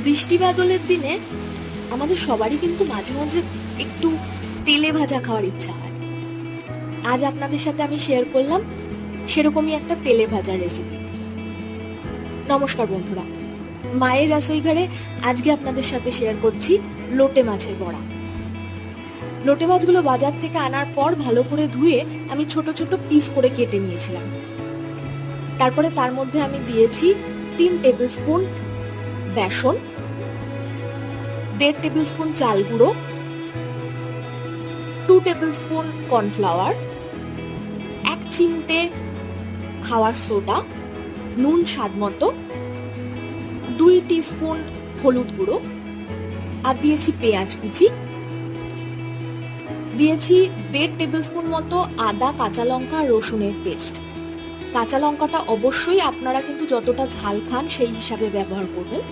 বৃষ্টি বাদলের দিনে আমাদের সবারই কিন্তু মাঝে মাঝে একটু তেলে ভাজা খাওয়ার ইচ্ছা হয়। আজ আপনাদের সাথে আমি শেয়ার করলাম সেরকমই একটা তেলে ভাজার রেসিপি। নমস্কার বন্ধুরা, মায়ের রাসোই ঘরে আজকে আপনাদের সাথে শেয়ার করছি লোটে মাছের বড়া। লোটে মাছগুলো বাজার থেকে আনার পর ভালো করে ধুয়ে আমি ছোট ছোট পিস করে কেটে নিয়েছিলাম। তারপরে তার মধ্যে আমি দিয়েছি 3 টেবিল স্পুন বেসন, 1.5 টেবিল স্পুন চাল গুঁড়ো, 2 টেবিল স্পুন কর্নফ্লাওয়ার, 1 চিমটে খাওয়ার সোডা, নুন স্বাদ মতো, 2 টিস্পুন হলুদ গুঁড়ো, আর দিয়েছি পেঁয়াজ কুচি, দিয়েছি 1.5 টেবিল স্পুন মতো আদা, কাঁচা লঙ্কা, রসুনের পেস্ট। কাঁচা লঙ্কাটা অবশ্যই আপনারা কিন্তু যতটা ঝাল খান সেই হিসাবে ব্যবহার করবেন।